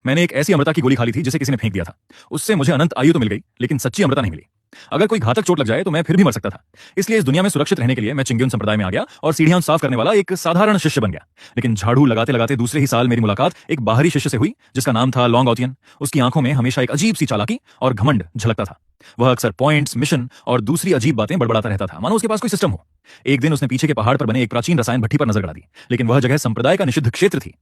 मैंने एक ऐसी अमृता की गोली खा ली थी जिसे किसी ने फेंक दिया था। उससे मुझे अनंत आयु तो मिल गई, लेकिन सच्ची अमृता नहीं मिली। अगर कोई घातक चोट लग जाए तो मैं फिर भी मर सकता था। इसलिए इस दुनिया में सुरक्षित रहने के लिए मैं चिंग्यून संप्रदाय में आ गया और सीढ़ियां साफ करने वाला एक साधारण शिष्य बन गया। लेकिन झाड़ू लगाते लगाते दूसरे ही साल मेरी मुलाकात एक बाहरी शिष्य से हुई जिसका नाम था लॉन्ग ऑथियन। उसकी आंखों में हमेशा एक अजीब सी चालाकी और घमंड झलकता था। वह अक्सर पॉइंट्स, मिशन और दूसरी अजीब बातें बड़बड़ाता रहता था, मानो उसके पास कोई सिस्टम हो। एक दिन उसने पीछे के पहाड़ पर बने एक प्राचीन रसायन भट्टी पर नजर गड़ा दी, लेकिन वह जगह संप्रदाय का निषिद्ध क्षेत्र थी।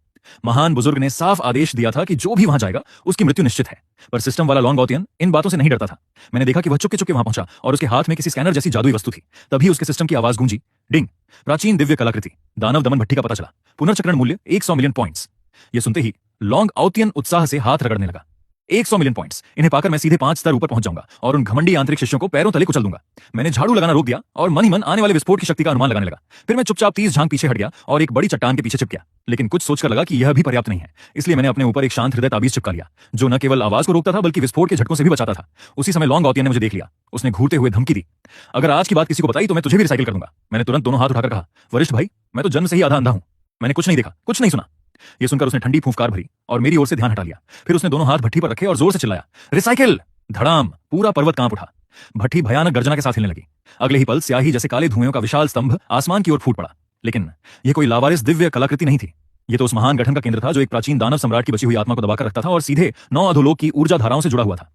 महान बुजुर्ग ने साफ आदेश दिया था कि जो भी वहां जाएगा उसकी मृत्यु निश्चित है। पर सिस्टम वाला लॉन्ग ऑथियन इन बातों से नहीं डरता था। मैंने देखा कि वह चुपके चुपके वहां पहुंचा और उसके हाथ में किसी स्कैनर जैसी जादुई वस्तु थी। तभी उसके सिस्टम की आवाज गूंजी, डिंग। प्राचीन दिव्य कलाकृति दानव दमन भट्टी का पता चला। पुनर्चक्रण मूल्य 100 मिलियन पॉइंट्स। यह सुनते ही लॉन्ग ऑथियन उत्साह से हाथ रगड़ने लगा। 100 मिलियन पॉइंट्स, इन्हें पाकर मैं सीधे 5 स्तर ऊपर पहुंच जाऊंगा और उन घमंडी आंतरिक शिष्यों को पैरों तले कुचल दूंगा। मैंने झाड़ू लगाना रोक दिया और मन ही मन आने वाले विस्फोट की शक्ति का अनुमान लगाने लगा। फिर मैं चुपचाप 30 झांक पीछे हट गया और एक बड़ी चट्टान के पीछे छिप गया। लेकिन कुछ सोचकर लगा कि यह भी पर्याप्त नहीं है, इसलिए मैंने अपने ऊपर एक शांत हृदय ताबीज चिपका लिया, जो न केवल आवाज को रोकता था बल्कि विस्फोट के झटकों से भी बचाता था। उसी समय लॉन्ग ऑथियन ने मुझे देख लिया। उसने घूरते हुए धमकी दी, अगर आज की बात किसी को बताई तो मैं तुझे भी रिसाइकिल कर दूंगा। मैंने तुरंत दोनों हाथ उठाकर कहा, वरिष्ठ भाई, मैं तो जन्म से ही आधा अंधा हूं। मैंने कुछ नहीं देखा, कुछ नहीं सुना। यह सुनकर उसने ठंडी फूंफकार भरी और मेरी ओर से ध्यान हटा लिया। फिर उसने दोनों हाथ भट्टी पर रखे और जोर से चिल्लाया, रिसाइकिल। धड़ाम, पूरा पर्वत कांप उठा। भट्टी भयानक गर्जना के साथ हिलने लगी। अगले ही पल स्याही जैसे काले धुएं का विशाल स्तंभ आसमान की ओर फूट पड़ा। लेकिन यह कोई लावारिस दिव्य कलाकृति नहीं थी। यह तो उस महान गठन का केंद्र था जो एक प्राचीन दानव सम्राट की बची हुई आत्मा को दबाकर रखता था और सीधे 9 अधोलोक की ऊर्जा धाराओं से जुड़ा हुआ था।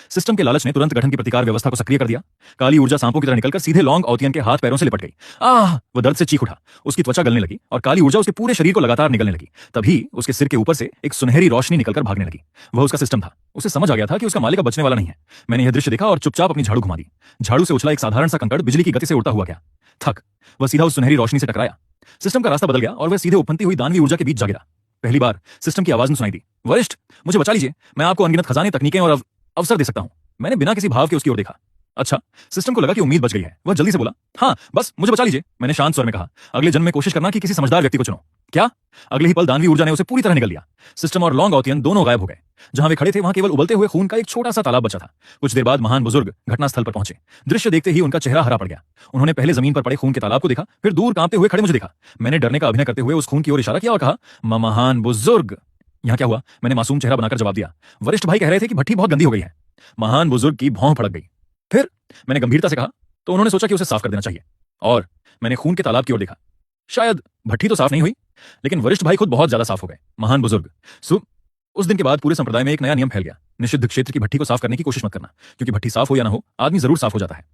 सिस्टम के लालच ने तुरंत गठन की प्रतिकार व्यवस्था को सक्रिय कर दिया। काली ऊर्जा सांपों की तरह निकलकर सीधे लॉन्ग ऑथियन के हाथ पैरों से लिपट गई। आह! वह दर्द से चीख उठा। उसकी त्वचा गलने लगी और काली ऊर्जा उसके पूरे शरीर को लगातार निगलने लगी। तभी उसके सिर के ऊपर से एक सुनहरी रोशनी निकलकर भागने लगी। वह उसका सिस्टम था। उसे समझ आ गया था कि उसका मालिक अब बचने वाला नहीं है। मैंने यह दृश्य देखा और चुपचाप अपनी झाड़ू घुमा दी। झाड़ू से उछला एक साधारण सा कंकड़ बिजली की गति से उड़ता हुआ गया। थक, वह सीधा उस सुनहरी रोशनी से टकराया। सिस्टम का रास्ता बदल गया और वह सीधे उपनती हुई दानवी ऊर्जा के बीच जा गिरा। पहली बार सिस्टम की आवाज ने सुनाई दी, वरिष्ठ, मुझे बचा लीजिए, मैं आपको अनगिनत खजाने, तकनीकें और अवसर दे सकता हूं। मैंने बिना किसी भाव के उसकी ओर देखा। अच्छा, सिस्टम को लगा कि उम्मीद बच गई है। वह जल्दी से बोला, हाँ बस मुझे बचा लीजिए। मैंने शांत स्वर में कहा, अगले जन्म में कोशिश करना कि किसी समझदार व्यक्ति को चुनो। क्या? अगले ही पल दानवी ऊर्जा ने उसे पूरी तरह निगल लिया। सिस्टम और लॉन्ग ऑथियन दोनों गायब हो गए। जहां वे खड़े थे वहां केवल उबलते हुए खून का एक छोटा सा तालाब बचा था। कुछ देर बाद महान बुजुर्ग घटनास्थल पर पहुंचे। दृश्य देखते ही उनका चेहरा हरा पड़ गया। उन्होंने पहले जमीन पर पड़े खून के तालाब को देखा, फिर दूर कांपते हुए खड़े मुझे देखा। मैंने डरने का अभिनय करते हुए उस खून की ओर इशारा किया और कहा, महान बुजुर्ग। यहाँ क्या हुआ? मैंने मासूम चेहरा बनाकर जवाब दिया, वरिष्ठ भाई कह रहे थे कि भट्टी बहुत गंदी हो गई है। महान बुजुर्ग की भौं फड़क गई। फिर मैंने गंभीरता से कहा, तो उन्होंने सोचा कि उसे साफ कर देना चाहिए। और मैंने खून के तालाब की ओर देखा। शायद भट्टी तो साफ नहीं हुई, लेकिन वरिष्ठ भाई खुद बहुत ज्यादा साफ हो गए। महान बुजुर्ग, उस दिन के बाद पूरे संप्रदाय में एक नया नियम फैल गया, निषिद्ध क्षेत्र की भट्टी को साफ करने की कोशिश मत करना, क्योंकि भट्टी साफ हो या ना हो, आदमी जरूर साफ हो जाता है।